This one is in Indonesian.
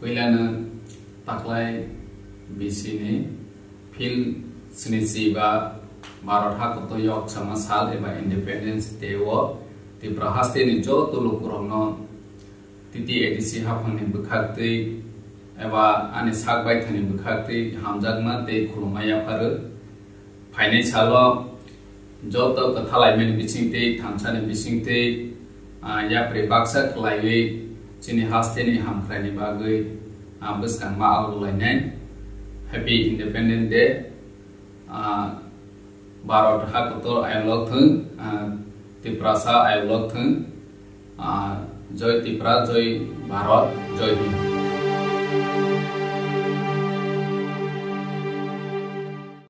Koilana taklai bisini fil snisi ba Maratha koto yok sama sal eba Independence Day wo Tripura haste ni jo tulukurongno titi edisi hapangni bukhakti eba ani sakbai thani bukhakti hamjagma te khulumaya paru phainai salo jo to kathalai men bisingte thamsani bisingte ya prebaksa khlaiwi chini haste ni hamkhrani bagui buskang ma aulainai Happy Independence Day Maratha koto ayolok thung Tripura sa ayolok thung Joy Tripura, Joy Bharat, Joy Hind.